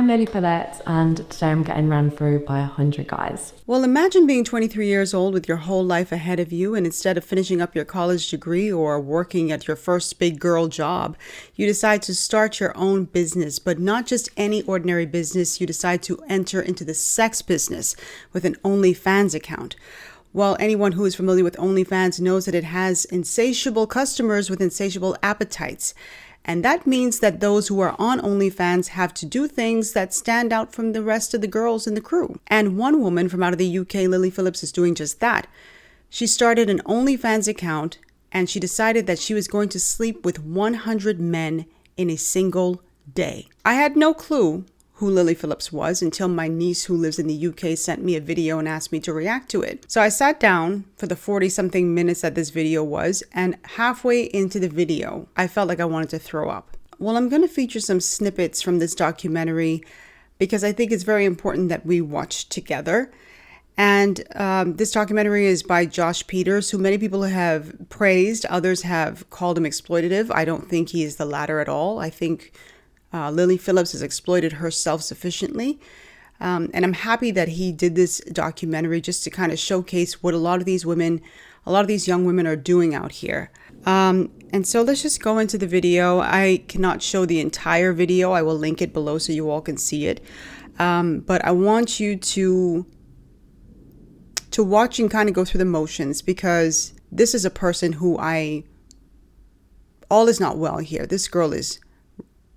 I'm Lily Phillips, and today I'm getting ran through by 100 guys. Well, imagine being 23 years old with your whole life ahead of you, and instead of finishing up your college degree or working at your first big girl job, you decide to start your own business, but not just any ordinary business. You decide to enter into the sex business with an OnlyFans account. Well, anyone who is familiar with OnlyFans knows that it has insatiable customers with insatiable appetites. And that means that those who are on OnlyFans have to do things that stand out from the rest of the girls in the crew. And one woman from out of the UK, Lily Phillips, is doing just that. She started an OnlyFans account and she decided that she was going to sleep with 100 men in a single day. I had no clue who Lily Phillips was until my niece who lives in the UK sent me a video and asked me to react to it. So I sat down for the 40-something minutes that this video was, and halfway into the video, I felt like I wanted to throw up. Well, I'm going to feature some snippets from this documentary because I think it's very important that we watch together. And this documentary is by Josh Peters, who many people have praised. Others have called him exploitative. I don't think he is the latter at all. I think Lily Phillips has exploited herself sufficiently. And I'm happy that he did this documentary just to kind of showcase what a lot of these young women are doing out here. And so let's just go into the video. I cannot show the entire video. I will link it below so you all can see it. But I want you to watch and kind of go through the motions, because this is a person who all is not well here. This girl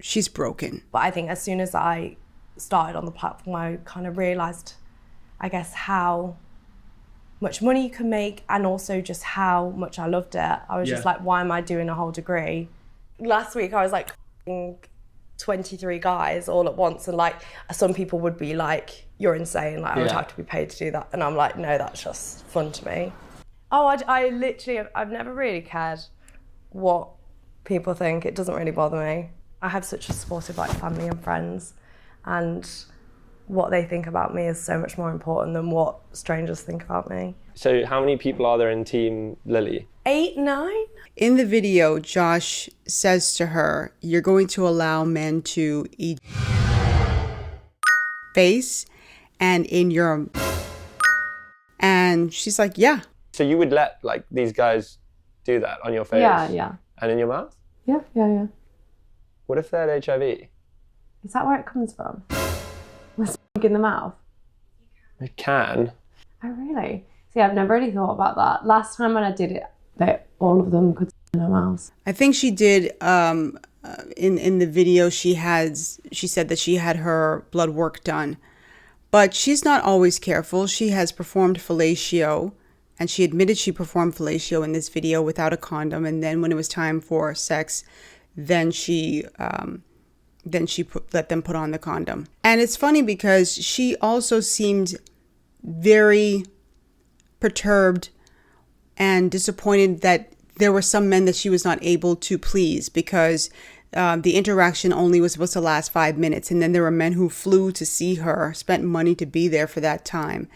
she's broken. But I think as soon as I started on the platform, I kind of realised, I guess, how much money you can make and also just how much I loved it. I was just like, why am I doing a whole degree? Last week I was like 23 guys all at once, and like some people would be like, you're insane, like I would have to be paid to do that. And I'm like, no, that's just fun to me. Oh, I've never really cared what people think. It doesn't really bother me. I have such a supportive family and friends, and what they think about me is so much more important than what strangers think about me. So how many people are there in Team Lily? 8, 9? In the video, Josh says to her, you're going to allow men to eat face and in your... And she's like, yeah. So you would let these guys do that on your face? Yeah. And in your mouth? Yeah. What if they had HIV? Is that where it comes from? Was in the mouth? It can. Oh, really? See, I've never really thought about that. Last time when I did it, all of them could in their mouths. I think she did, in the video, she said that she had her blood work done. But she's not always careful. She has performed fellatio, and she admitted she performed fellatio in this video without a condom. And then when it was time for sex, then she let them put on the condom. And it's funny because she also seemed very perturbed and disappointed that there were some men that she was not able to please, because the interaction only was supposed to last 5 minutes. And then there were men who flew to see her, spent money to be there for that time.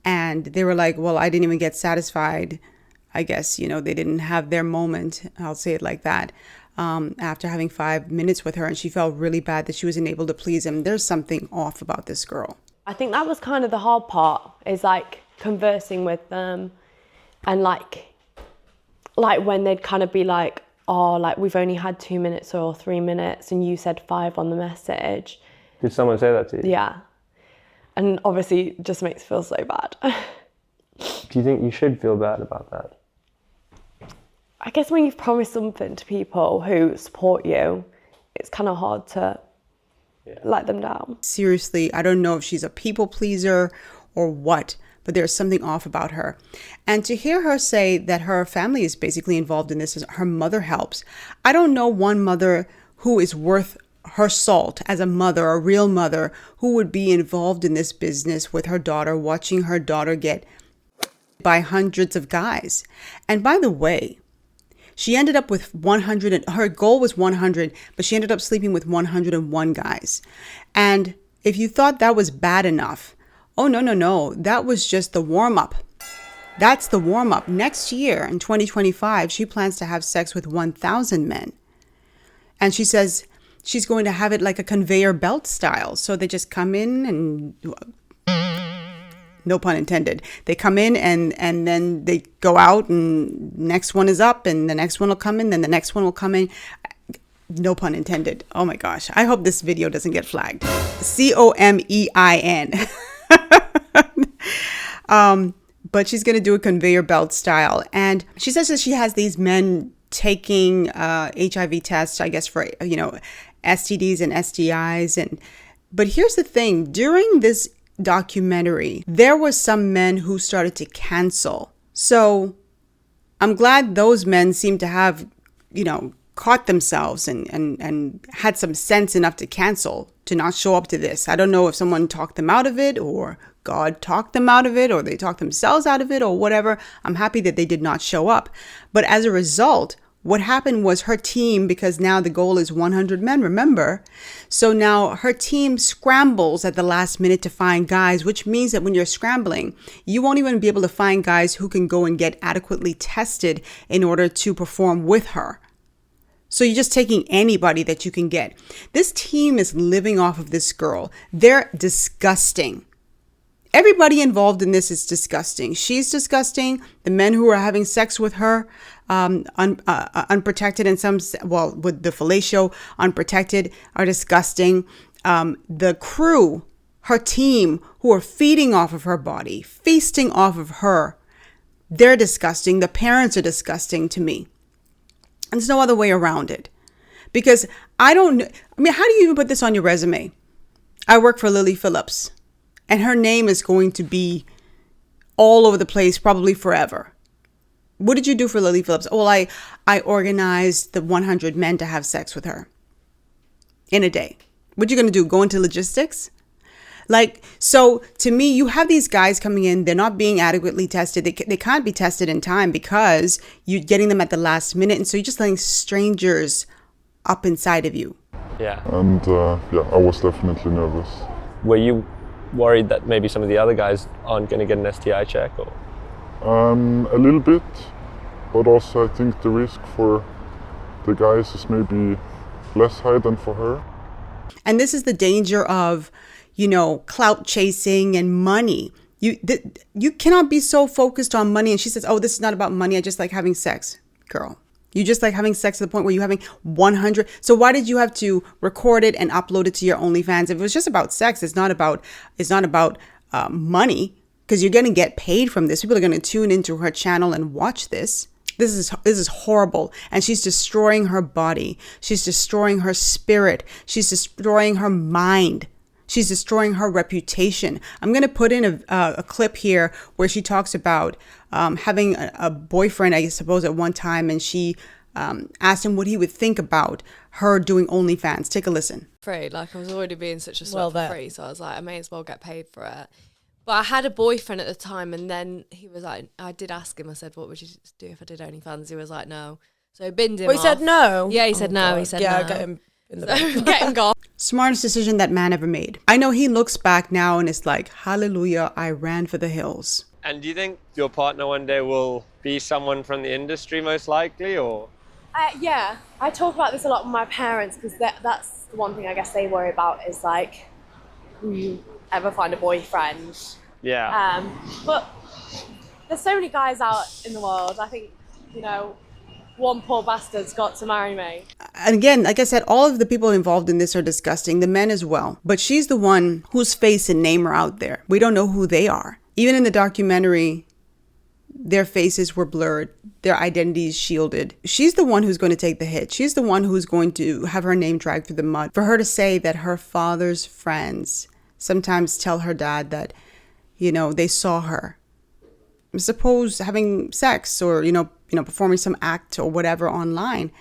And they were like, well, I didn't even get satisfied. I guess, they didn't have their moment. I'll say it like that. After having 5 minutes with her, and she felt really bad that she wasn't able to please him. There's something off about this girl. I think that was kind of the hard part, is conversing with them, and like when they'd kind of be like, oh, we've only had 2 minutes or 3 minutes and you said 5 on the message. Did someone say that to you? Yeah. And obviously it just makes me feel so bad. Do you think you should feel bad about that? I guess when you've promised something to people who support you, it's kind of hard to let them down. Seriously, I don't know if she's a people pleaser or what, but there's something off about her. And to hear her say that her family is basically involved in this, her mother helps. I don't know one mother who is worth her salt as a mother, a real mother, who would be involved in this business with her daughter, watching her daughter get by hundreds of guys. And by the way, she ended up with 100, her goal was 100, but she ended up sleeping with 101 guys. And if you thought that was bad enough, oh, no, that was just the warm-up. That's the warm-up. Next year, in 2025, she plans to have sex with 1,000 men. And she says she's going to have it like a conveyor belt style. So they just come in and, no pun intended, they come in and then they go out, and next one is up, and the next one will come in, then the next one will come in. No pun intended. Oh my gosh. I hope this video doesn't get flagged. COMEIN. But she's going to do a conveyor belt style. And she says that she has these men taking HIV tests, I guess, for, STDs and STIs. But here's the thing. During this documentary, there were some men who started to cancel. So I'm glad those men seem to have, caught themselves and had some sense enough to cancel, to not show up to this. I don't know if someone talked them out of it, or God talked them out of it, or they talked themselves out of it, or whatever. I'm happy that they did not show up. But as a result, what happened was her team, because now the goal is 100 men, remember? So now her team scrambles at the last minute to find guys, which means that when you're scrambling, you won't even be able to find guys who can go and get adequately tested in order to perform with her. So you're just taking anybody that you can get. This team is living off of this girl. They're disgusting. Everybody involved in this is disgusting. She's disgusting. The men who are having sex with her, unprotected, and with the fellatio unprotected, are disgusting. The crew, her team, who are feeding off of her body, feasting off of her, they're disgusting. The parents are disgusting to me. And there's no other way around it. Because how do you even put this on your resume? I work for Lily Phillips, and her name is going to be all over the place, probably forever. What did you do for Lily Phillips? Well, I organized the 100 men to have sex with her in a day. What you going to do? Go into logistics? So to me, you have these guys coming in, they're not being adequately tested. They can't be tested in time because you're getting them at the last minute. And so you're just letting strangers up inside of you. Yeah. And I was definitely nervous. Were you worried that maybe some of the other guys aren't going to get an STI check? Or? A little bit, but also I think the risk for the guys is maybe less high than for her. And this is the danger of, clout chasing and money. You cannot be so focused on money. And she says, oh, this is not about money. I just like having sex. Girl, you just like having sex to the point where you're having 100. So why did you have to record it and upload it to your OnlyFans? If it was just about sex, it's not about money, because you're going to get paid from this. People are going to tune into her channel and watch this. This is horrible. And she's destroying her body. She's destroying her spirit. She's destroying her mind. She's destroying her reputation. I'm going to put in a clip here where she talks about having a boyfriend, I suppose, at one time. And she asked him what he would think about her doing OnlyFans. Take a listen. Afraid, I was already being such a slut for free. So I was like, I may as well get paid for it. But I had a boyfriend at the time, and then he was like, I did ask him, I said, what would you do if I did OnlyFans? He was like, no. So I binned him off. He said no? Yeah, he said no. God. He said yeah, no. Get him in the So, get him gone. Smartest decision that man ever made. I know he looks back now and it's like, hallelujah, I ran for the hills. And do you think your partner one day will be someone from the industry, most likely, or? Yeah, I talk about this a lot with my parents, because that's the one thing I guess they worry about is like, will you ever find a boyfriend? Yeah. But there's so many guys out in the world. I think, one poor bastard's got to marry me. And again, like I said, all of the people involved in this are disgusting, the men as well. But she's the one whose face and name are out there. We don't know who they are. Even in the documentary, their faces were blurred, their identities shielded. She's the one who's going to take the hit. She's the one who's going to have her name dragged through the mud. For her to say that her father's friends sometimes tell her dad that, they saw her, suppose having sex or, performing some act or whatever online.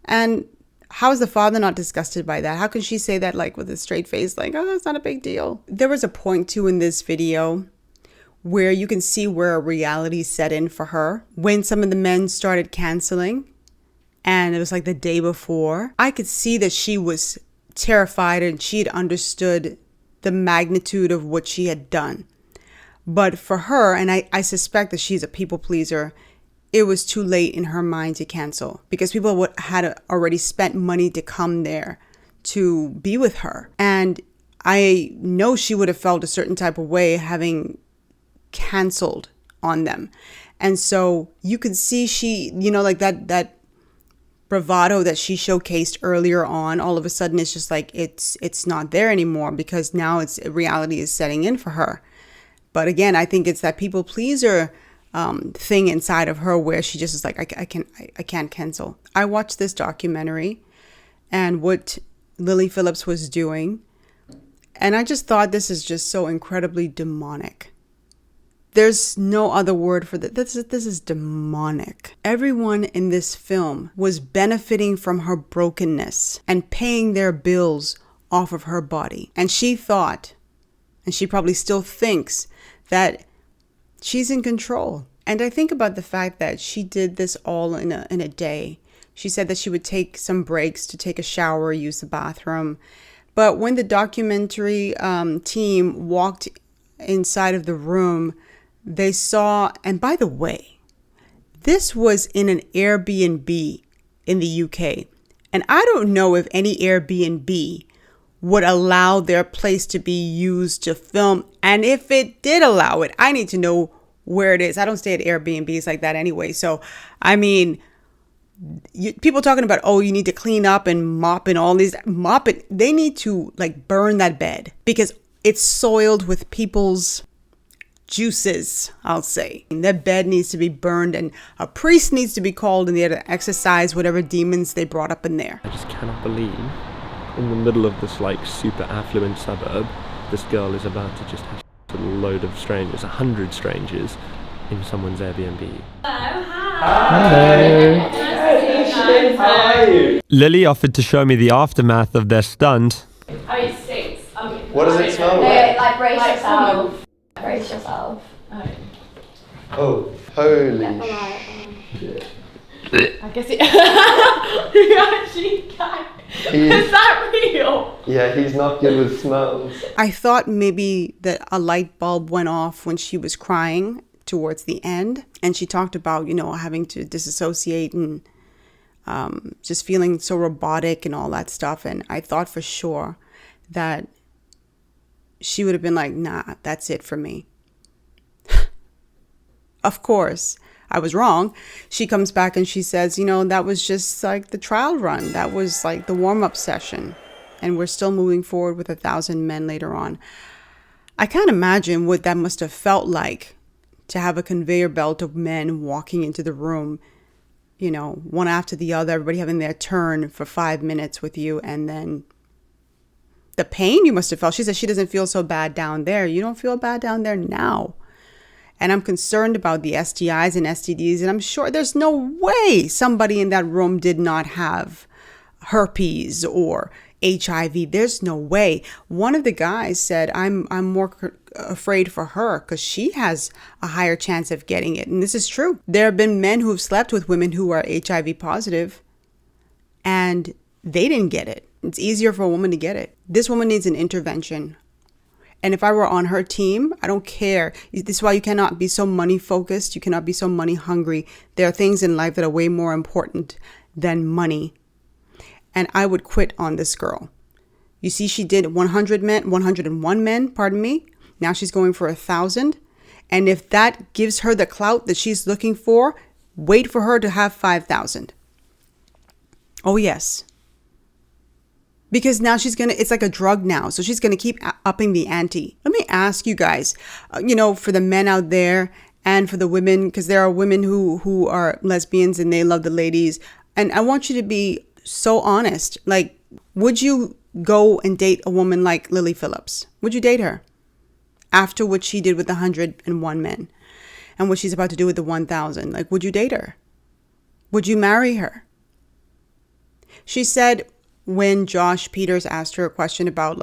And how is the father not disgusted by that? How can she say that with a straight face, oh, it's not a big deal? There was a point too in this video where you can see where a reality set in for her. When some of the men started canceling, and it was the day before, I could see that she was terrified and she had understood the magnitude of what she had done. But for her, and I suspect that she's a people pleaser, it was too late in her mind to cancel, because people had already spent money to come there to be with her. And I know she would have felt a certain type of way having canceled on them. And so you could see she, like that bravado that she showcased earlier on, all of a sudden it's just like it's not there anymore, because now reality is setting in for her. But again, I think it's that people pleaser thing inside of her where she just is like, I can't cancel. I watched this documentary and what Lily Phillips was doing, and I just thought this is just so incredibly demonic. There's no other word for that. This is demonic. Everyone in this film was benefiting from her brokenness and paying their bills off of her body. And she thought, and she probably still thinks, that she's in control. And I think about the fact that she did this all in a day. She said that she would take some breaks to take a shower, use the bathroom. But when the documentary team walked inside of the room, they saw, and by the way, this was in an Airbnb in the UK. And I don't know if any Airbnb would allow their place to be used to film. And if it did allow it, I need to know where it is. I don't stay at Airbnbs like that anyway. So, I mean, people talking about, oh, you need to clean up and mop and all these, mop it. They need to like burn that bed because it's soiled with people's juices, I'll say. And that bed needs to be burned, and a priest needs to be called in there to exorcise whatever demons they brought up in there. I just cannot believe in the middle of this like super affluent suburb, this girl is about to just have a load of strangers, 100 strangers in someone's Airbnb. Hello, hi. Hello. How are you? Lily offered to show me the aftermath of their stunt. Oh, it stinks. What does it smell like? Like brace yourself. Brace yourself. Oh, holy shit. I guess it you actually can. Is that real? Yeah, he's not good with smells. I thought maybe that a light bulb went off when she was crying towards the end. And she talked about, having to disassociate and just feeling so robotic and all that stuff. And I thought for sure that she would have been like, nah, that's it for me. Of course, I was wrong. She comes back and she says, that was just like the trial run. That was like the warm-up session. And we're still moving forward with 1,000 men later on. I can't imagine what that must have felt like to have a conveyor belt of men walking into the room, one after the other, everybody having their turn for 5 minutes with you, and then the pain you must have felt. She said she doesn't feel so bad down there. You don't feel bad down there now. And I'm concerned about the STIs and STDs. And I'm sure there's no way somebody in that room did not have herpes or HIV. There's no way. One of the guys said, I'm more afraid for her because she has a higher chance of getting it. And this is true. There have been men who have slept with women who are HIV positive and they didn't get it. It's easier for a woman to get it. This woman needs an intervention. And if I were on her team, I don't care. This is why you cannot be so money focused. You cannot be so money hungry. There are things in life that are way more important than money. And I would quit on this girl. You see, she did 101 men, pardon me. Now she's going for 1,000. And if that gives her the clout that she's looking for, wait for her to have 5,000. Oh, yes. Because now it's like a drug now. So she's going to keep upping the ante. Let me ask you guys, for the men out there and for the women, because there are women who are lesbians and they love the ladies. And I want you to be so honest. Like, would you go and date a woman like Lily Phillips? Would you date her after what she did with the 101 men and what she's about to do with the 1,000? Like, would you date her? Would you marry her? She said, when Josh Peters asked her a question about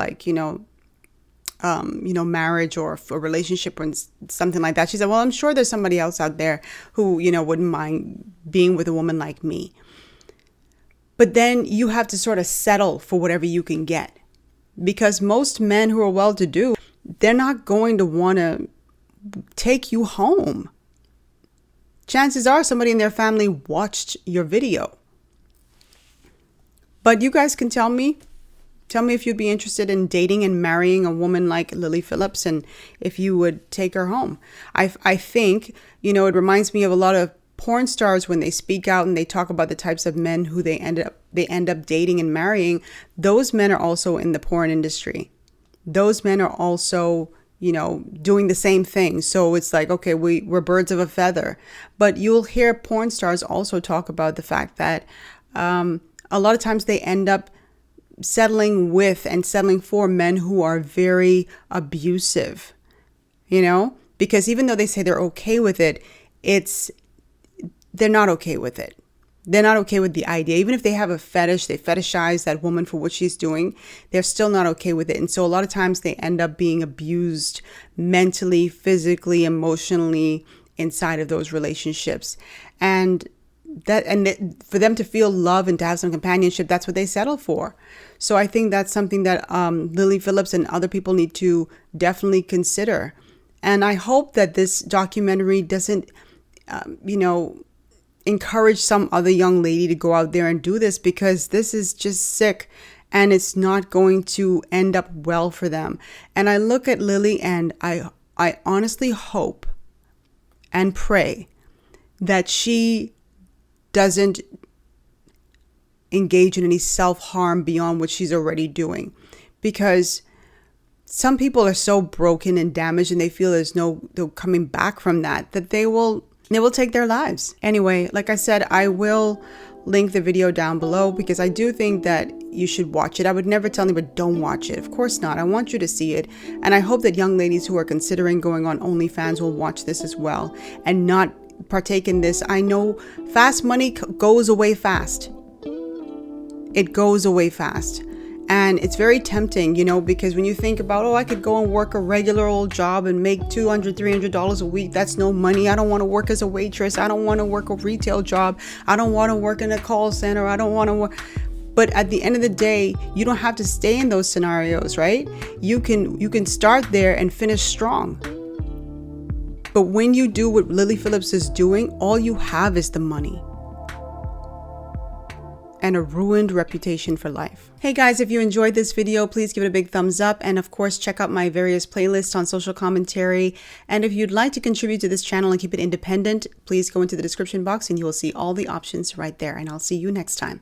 marriage or a relationship or something like that, she said, well, I'm sure there's somebody else out there who, wouldn't mind being with a woman like me. But then you have to sort of settle for whatever you can get, because most men who are well-to-do, they're not going to want to take you home. Chances are somebody in their family watched your video. But you guys can tell me, Tell me if you'd be interested in dating and marrying a woman like Lily Phillips, and if you would take her home. I think, you know, it reminds me of a lot of porn stars when they speak out and they talk about the types of men who they end up dating and marrying. Those men are also in the porn industry. Those men are also, you know, doing the same thing. So it's like, okay, we're birds of a feather. But you'll hear porn stars also talk about the fact that a lot of times they end up settling with and settling for men who are very abusive, you know, because even though they say they're okay with it, they're not okay with it. They're not okay with the idea. Even if they have a fetish, they fetishize that woman for what she's doing, they're still not okay with it. And so a lot of times they end up being abused mentally, physically, emotionally inside of those relationships. And for them to feel love and to have some companionship, that's what they settle for. So I think that's something that Lily Phillips and other people need to definitely consider. And I hope that this documentary doesn't, encourage some other young lady to go out there and do this, because this is just sick and it's not going to end up well for them. And I look at Lily and I honestly hope and pray that she doesn't engage in any self-harm beyond what she's already doing, because some people are so broken and damaged and they feel there's no coming back from that they will take their lives. Anyway, like I said, I will link the video down below because I do think that you should watch it. I would never tell anybody don't watch it. Of course not. I want you to see it. And I hope that young ladies who are considering going on OnlyFans will watch this as well and not partake in this. I know fast money goes away fast. It goes away fast. And it's very tempting, you know, because when you think about, I could go and work a regular old job and make $200, $300 a week. That's no money. I don't want to work as a waitress. I don't want to work a retail job. I don't want to work in a call center. I don't want to work. But at the end of the day, you don't have to stay in those scenarios, right? You can start there and finish strong. But when you do what Lily Phillips is doing, all you have is the money and a ruined reputation for life. Hey guys, if you enjoyed this video, please give it a big thumbs up. And of course, check out my various playlists on social commentary. And if you'd like to contribute to this channel and keep it independent, please go into the description box and you will see all the options right there. And I'll see you next time.